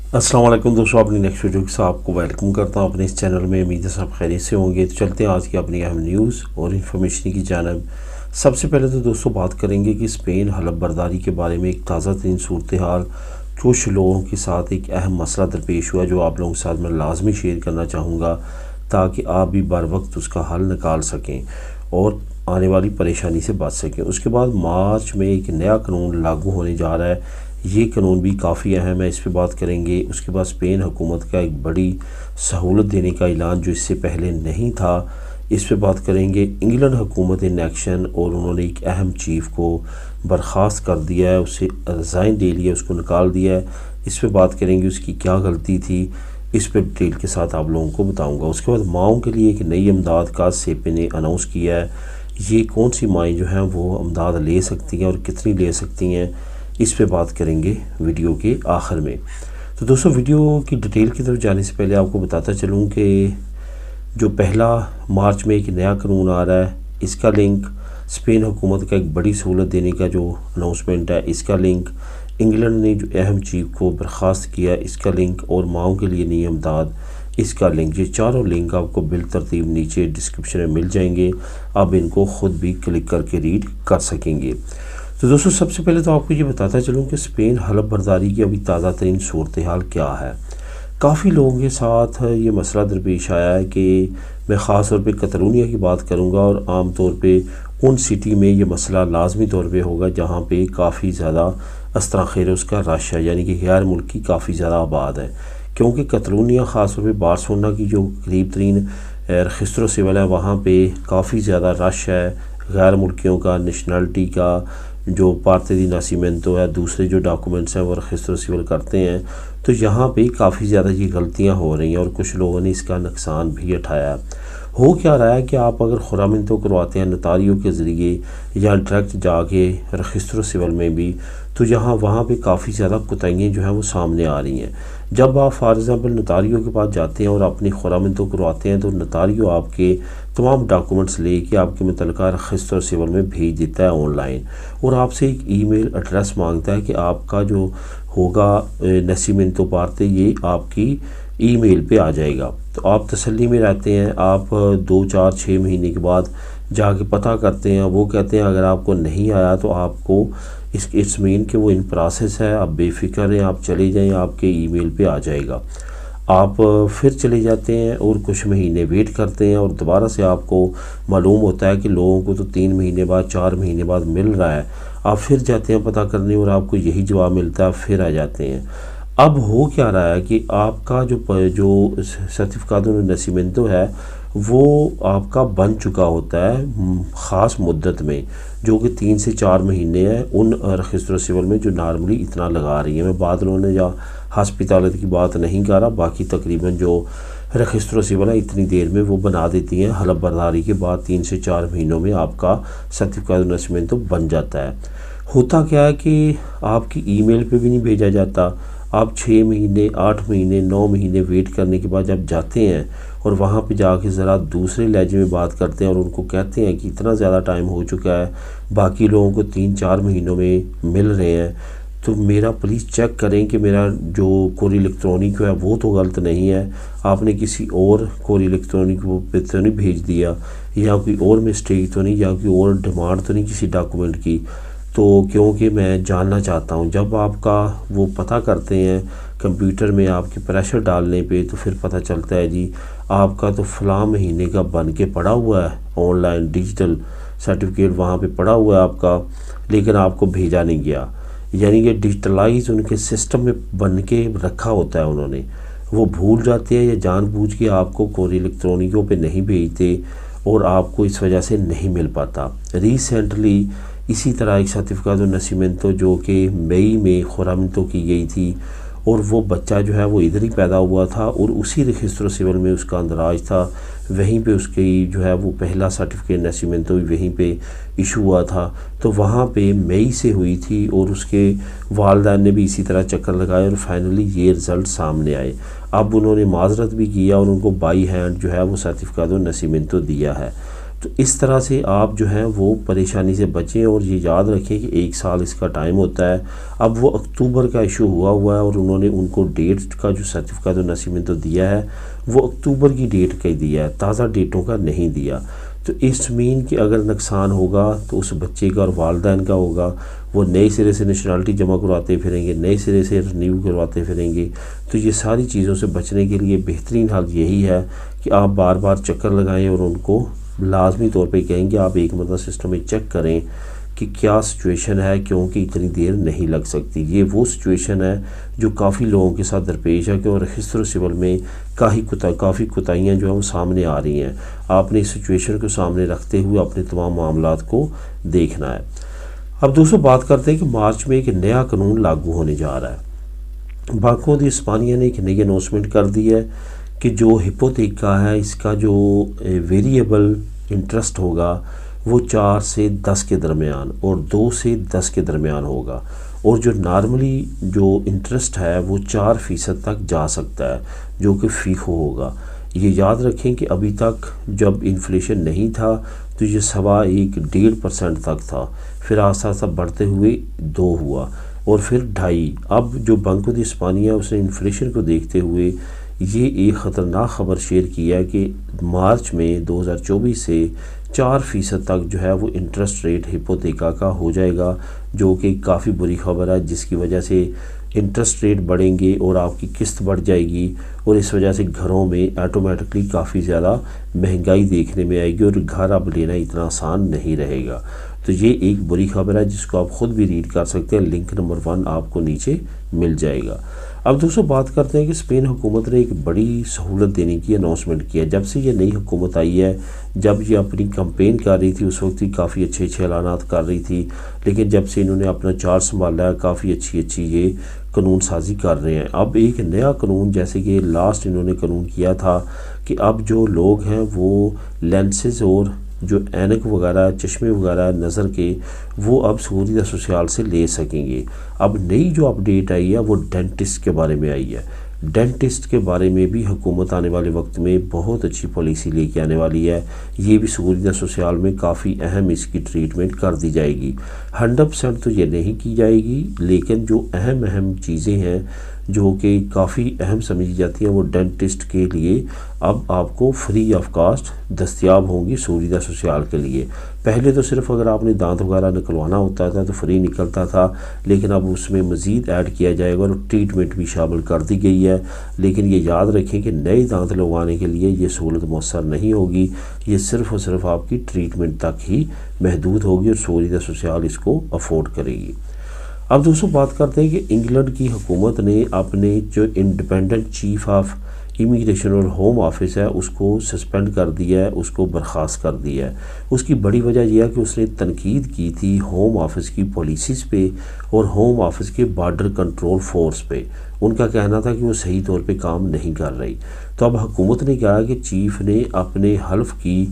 अस्सलाम वालेकुम दोस्तों, अपनी नेक्स्ट वीडियो के साथ आपको वेलकम करता हूँ अपने इस चैनल में। उम्मीद है सब खैरियत से होंगे। तो चलते हैं आज की अपनी अहम न्यूज़ और इन्फॉर्मेशन की जानब। सबसे पहले तो दोस्तों बात करेंगे कि स्पेन हलफ बर्दारी के बारे में एक ताज़ा तरीन सूरत हाल कुछ लोगों के साथ एक अहम मसला दरपेश हुआ जो आप लोगों के साथ मैं लाजमी शेयर करना चाहूँगा ताकि आप भी बर वक्त उसका हल निकाल सकें और आने वाली परेशानी से बच सकें। उसके बाद मार्च में एक नया कानून लागू होने जा रहा है। ये कानून भी काफ़ी अहम है, इस पर बात करेंगे। उसके बाद स्पेन हुकूमत का एक बड़ी सहूलत देने का ऐलान जो इससे पहले नहीं था, इस पर बात करेंगे। इंग्लैंड हुकूमत इन एक्शन और उन्होंने एक अहम चीफ़ को बर्खास्त कर दिया है, उससे रिज़ाइन दे लिया, उसको निकाल दिया है। इस पर बात करेंगे उसकी क्या गलती थी, इस पर डिटेल के साथ आप लोगों को बताऊंगा। उसके बाद माओं के लिए एक नई इमदाद का सेपे ने अनाउंस किया है। ये कौन सी माएँ जो हैं वो इमदाद ले सकती हैं और कितनी ले सकती हैं, इस पे बात करेंगे वीडियो के आखिर में। तो दोस्तों वीडियो की डिटेल की तरफ जाने से पहले आपको बताता चलूँ कि जो पहला मार्च में एक नया कानून आ रहा है, इसका लिंक स्पेन हुकूमत का एक बड़ी सहूलत देने का जो अनाउंसमेंट है, इसका लिंक इंग्लैंड ने जो अहम चीफ को बर्खास्त किया, इसका लिंक और माओं के लिए नई इमदाद, इसका लिंक, ये चारों लिंक आपको बिल तरतीब नीचे डिस्क्रिप्शन में मिल जाएंगे। आप इनको ख़ुद भी क्लिक करके रीड कर सकेंगे। तो दोस्तों सबसे पहले तो आपको ये बताता चलूँ कि स्पेन हलफ बर्दारी की अभी ताज़ा तरीन सूरत हाल क्या है। काफ़ी लोगों के साथ ये मसला दरपेश आया है कि मैं ख़ास तौर पे कतलूनिया की बात करूँगा और आम तौर पे उन सिटी में ये मसला लाजमी तौर पे होगा जहाँ पे काफ़ी ज़्यादा अस्त्राखेर उसका रश है, यानी कि गैर मुल्की काफ़ी ज़्यादा आबाद है। क्योंकि कतलूनिया ख़ास तौर पर बार्सिलोना की जो करीब तरीन रजिस्ट्रो सिविल है वहाँ पर काफ़ी ज़्यादा रश है गैर मुल्कियों का, नेशनलिटी का, जो पार्टे दी नासीमेंटो है, दूसरे जो डॉक्यूमेंट्स हैं वो रजिस्ट्रो सिविल करते हैं। तो यहाँ पे काफ़ी ज़्यादा ये गलतियाँ हो रही हैं और कुछ लोगों ने इसका नुकसान भी उठाया। हो क्या रहा है कि आप अगर खुरामिनतो करवाते हैं नतारियों के ज़रिए या डायरेक्ट जाके रजिस्ट्रो सिविल में भी, तो यहाँ वहाँ पे काफ़ी ज़्यादा कोताहियाँ जो हैं वो सामने आ रही हैं। जब आप फॉर एग्ज़ाम्पल नतारियों के पास जाते हैं और अपनी खुरामिनतो करवाते हैं तो नतारियों आपके तमाम डॉक्यूमेंट्स लेके आपके मुतल्लिका रजिस्ट्रो सिविल में भेज देता है ऑनलाइन, और आपसे एक ईमेल एड्रेस मांगता है कि आपका जो होगा नसीमेंतो पार्टे ये आपकी ईमेल पे आ जाएगा। तो आप तसल्ली में रहते हैं। आप 2, 4, 6 महीने के बाद जाके पता करते हैं, वो कहते हैं अगर आपको नहीं आया तो आपको इट्स मीन कि वो इन प्रोसेस है, आप बेफिक्र हैं, आप चले जाएं, आपके ईमेल पे आ जाएगा। आप फिर चले जाते हैं और कुछ महीने वेट करते हैं और दोबारा से आपको मालूम होता है कि लोगों को तो 3 महीने बाद, 4 महीने बाद मिल रहा है। आप फिर जाते हैं पता करने और आपको यही जवाब मिलता है, फिर आ जाते हैं। अब हो क्या रहा है कि आपका जो सर्टिफिकेट नसीमेंतो है वो आपका बन चुका होता है ख़ास मुद्दत में, जो कि 3 से 4 महीने हैं उन रजिस्ट्रो सिविल में जो नॉर्मली इतना लगा रही है। मैं बादलों या हस्पितालत की बात नहीं कर रहा, बाकी तकरीबन जो रजिस्ट्रो सिविल है इतनी देर में वो बना देती हैं। हलफ बर्दारी के बाद 3 से 4 महीनों में आपका सर्टिफिकेट नसीमेंतो बन जाता है। होता क्या है कि आपकी ईमेल पे भी नहीं भेजा जाता। आप 6 महीने, 8 महीने, 9 महीने वेट करने के बाद जब जाते हैं और वहाँ पे जाके ज़रा दूसरे लहजे में बात करते हैं और उनको कहते हैं कि इतना ज़्यादा टाइम हो चुका है, बाकी लोगों को 3-4 महीनों में मिल रहे हैं, तो मेरा प्लीज़ चेक करें कि मेरा जो कोरी इलेक्ट्रॉनिक है वो तो गलत नहीं है, आपने किसी और कोरी इलेक्ट्रॉनिक वो पे तो नहीं भेज दिया, या कोई और मिस्टेक तो नहीं, या कोई और डिमांड तो नहीं किसी डॉक्यूमेंट की, तो क्योंकि मैं जानना चाहता हूँ। जब आपका वो पता करते हैं कंप्यूटर में आपके प्रेशर डालने पे, तो फिर पता चलता है जी आपका तो फ़लाँ महीने का बन के पड़ा हुआ है, ऑनलाइन डिजिटल सर्टिफिकेट वहाँ पे पड़ा हुआ है आपका, लेकिन आपको भेजा नहीं गया। यानी कि डिजिटलाइज उनके सिस्टम में बन के रखा होता है उन्होंने, वो भूल जाते हैं या जानबूझ के आपको कोई इलेक्ट्रॉनिकों पे नहीं भेजते और आपको इस वजह से नहीं मिल पाता। रिसेंटली इसी तरह एक सर्टिफिकेट नसीमेंतो जो कि मई में खुरामिनतो की गई थी, और वो बच्चा जो है वो इधर ही पैदा हुआ था और उसी रजिस्ट्रो सिविल में उसका अंदराज था, वहीं पे उसकी जो है वो पहला सर्टिफिकेट नसीमेंतो भी वहीं पे इशू हुआ था। तो वहाँ पे मई से हुई थी और उसके वालिदैन ने भी इसी तरह चक्कर लगाए और फाइनली ये रिज़ल्ट सामने आए। अब उन्होंने माजरत भी किया और उनको बाई हैंड जो है वो सर्टिफिकेट नसीमेंतो दिया है। तो इस तरह से आप जो है वो परेशानी से बचें और ये याद रखें कि 1 साल इसका टाइम होता है। अब वो अक्टूबर का इशू हुआ है और उन्होंने उनको डेट का जो सर्टिफिकेट नसीब तो दिया है वो अक्टूबर की डेट का ही दिया है, ताज़ा डेटों का नहीं दिया। तो इस मीन कि अगर नुकसान होगा तो उस बच्चे का और वालिदैन का होगा। वो नए सिरे से नेशनलिटी जमा करवाते फिरेंगे, नए सिरे से रिन्यू करवाते फिरेंगे। तो ये सारी चीज़ों से बचने के लिए बेहतरीन हल यही है कि आप बार बार चक्कर लगाएं और उनको लाजमी तौर पे कहेंगे आप एक मतलब सिस्टम में चेक करें कि क्या सिचुएशन है, क्योंकि इतनी देर नहीं लग सकती। ये वो सिचुएशन है जो काफ़ी लोगों के साथ दरपेश है कि और रजिस्टर सिविल में काफ़ी कोताहियाँ जो है वो सामने आ रही हैं। आपने इस सिचुएशन को सामने रखते हुए अपने तमाम मामलात को देखना है। अब दोस्तों बात करते हैं कि मार्च में एक नया कानून लागू होने जा रहा है। बैंकों दी इस्पानिया ने एक नई अनाउंसमेंट कर दी है कि जो हिपोथेका है इसका जो वेरिएबल इंटरेस्ट होगा वो 4 से 10 के दरमियान और 2 से 10 के दरमियान होगा, और जो नॉर्मली जो इंटरेस्ट है वो 4% तक जा सकता है जो कि फीको होगा। ये याद रखें कि अभी तक जब इन्फ्लेशन नहीं था तो ये 1.25% तक था, फिर आस्ता आस्ता बढ़ते हुए 2 हुआ और फिर 2.5। अब जो बैंको दी इस्पानिया उसने इन्फ्लेशन को देखते हुए ये एक ख़तरनाक ख़बर शेयर की है कि मार्च में 2024 से 4% तक जो है वो इंटरेस्ट रेट हिपोथेका का हो जाएगा, जो कि काफ़ी बुरी ख़बर है, जिसकी वजह से इंटरेस्ट रेट बढ़ेंगे और आपकी किस्त बढ़ जाएगी और इस वजह से घरों में ऑटोमेटिकली काफ़ी ज़्यादा महंगाई देखने में आएगी और घर अब लेना इतना आसान नहीं रहेगा। तो ये एक बुरी खबर है जिसको आप ख़ुद भी रीड कर सकते हैं, लिंक नंबर 1 आपको नीचे मिल जाएगा। अब दोस्तों बात करते हैं कि स्पेन हुकूमत ने एक बड़ी सहूलत देने की अनाउंसमेंट की है। जब से ये नई हुकूमत आई है, जब ये अपनी कैंपेन कर रही थी उस वक्त ही काफ़ी अच्छे अच्छे ऐलानात कर रही थी, लेकिन जब से इन्होंने अपना चार्ज संभाला है काफ़ी अच्छी ये कानून साजी कर रहे हैं। अब एक नया कानून, जैसे कि लास्ट इन्होंने कानून किया था कि अब जो लोग हैं वो लेंसेज और जो ऐनक वगैरह, चश्मे वगैरह नज़र के, वो अब सहूलियत सोशल से ले सकेंगे। अब नई जो अपडेट आई है वो डेंटिस्ट के बारे में आई है। डेंटिस्ट के बारे में भी हुकूमत आने वाले वक्त में बहुत अच्छी पॉलिसी लेके आने वाली है। ये भी सहूलियत सोशल में काफ़ी अहम इसकी ट्रीटमेंट कर दी जाएगी। 100% तो ये नहीं की जाएगी, लेकिन जो अहम चीज़ें हैं जो कि काफ़ी अहम समझी जाती हैं वो डेंटिस्ट के लिए अब आपको फ्री ऑफ कास्ट दस्तयाब होंगी सहूलियत सोशल के लिए। पहले तो सिर्फ अगर आपने दांत वगैरह निकलवाना होता था तो फ्री निकलता था, लेकिन अब उसमें मज़ीद ऐड किया जाएगा और ट्रीटमेंट भी शामिल कर दी गई है। लेकिन ये याद रखें कि नए दांत लगवाने के लिए ये सहूलत मौसर नहीं होगी, ये सिर्फ़ और सिर्फ आपकी ट्रीटमेंट तक ही महदूद होगी और सहूलियत सोशल इसको अफोर्ड करेगी। अब दोस्तों बात करते हैं कि इंग्लैंड की हुकूमत ने अपने जो इंडिपेंडेंट चीफ ऑफ इमिग्रेशन और होम ऑफिस है उसको सस्पेंड कर दिया है, उसको बर्खास्त कर दिया है। उसकी बड़ी वजह यह है कि उसने तनकीद की थी होम ऑफिस की पॉलिसीज़ पे और होम ऑफिस के बॉर्डर कंट्रोल फोर्स पे। उनका कहना था कि वो सही तौर पे काम नहीं कर रही। तो अब हुकूमत ने कहा कि चीफ ने अपने हल्फ की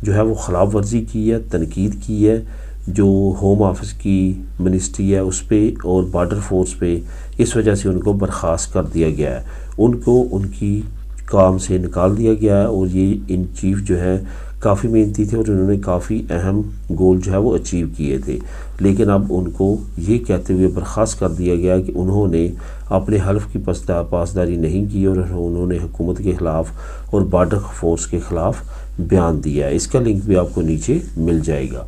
जो है वो खिलाफ वर्जी की है, तनकीद की है जो होम ऑफिस की मिनिस्ट्री है उस पर और बॉर्डर फोर्स पे, इस वजह से उनको बर्खास्त कर दिया गया है। उनको उनकी काम से निकाल दिया गया है और ये इन चीफ जो है काफ़ी मेहनती थे और उन्होंने काफ़ी अहम गोल जो है वो अचीव किए थे। लेकिन अब उनको ये कहते हुए बर्खास्त कर दिया गया कि उन्होंने अपने हल्फ की पासदारी नहीं की और उन्होंने हुकूमत के ख़िलाफ़ और बॉर्डर फोर्स के ख़िलाफ़ बयान दिया है। इसका लिंक भी आपको नीचे मिल जाएगा।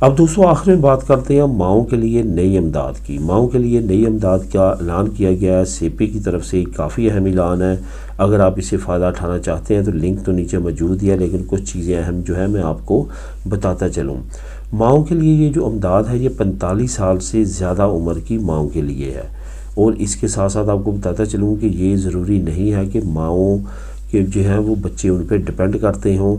अब दोस्तों आखिर में बात करते हैं माओं के लिए नई इमदाद की। माओं के लिए नई इमदाद का ऐलान किया गया है सेपी की तरफ से, काफ़ी अहम ऐलान है। अगर आप इसे फ़ायदा उठाना चाहते हैं तो लिंक तो नीचे मौजूद ही है, लेकिन कुछ चीज़ें अहम जो है मैं आपको बताता चलूँ। माओं के लिए ये जो इमदाद है ये 45 साल से ज़्यादा उम्र की माओं के लिए है। और इसके साथ साथ आपको बताता चलूँ कि ये ज़रूरी नहीं है कि माओं के जो हैं वो बच्चे उन पर डिपेंड करते हों,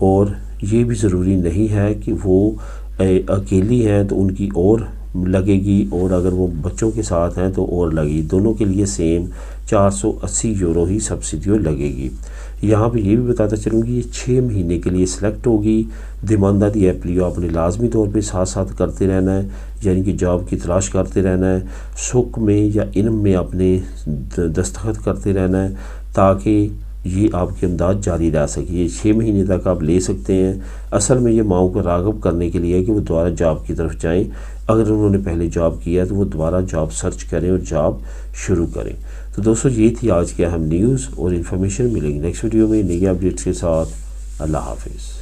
और ये भी ज़रूरी नहीं है कि वो अकेली हैं तो उनकी और लगेगी, और अगर वो बच्चों के साथ हैं तो और लगेगी। दोनों के लिए सेम 480 यूरो ही सब्सिडी लगेगी। यहाँ पे ये भी बताता चलूँ कि ये 6 महीने के लिए सिलेक्ट होगी। दिमानदारी एप्लियो आपने लाजमी तौर पे साथ साथ करते रहना है, यानी कि जॉब की तलाश करते रहना है। सुक में या इल्म में अपने दस्तखत करते रहना है ताकि ये आपकी इमदाद जारी रह सके। ये 6 महीने तक आप ले सकते हैं। असल में ये माओं को राग़िब करने के लिए है कि वो दोबारा जॉब की तरफ जाएं। अगर उन्होंने पहले जॉब किया तो वो दोबारा जॉब सर्च करें और जॉब शुरू करें। तो दोस्तों ये थी आज की अहम न्यूज़ और इन्फॉर्मेशन। मिलेंगे नेक्स्ट वीडियो में नई अपडेट्स के साथ। अल्लाह हाफिज़।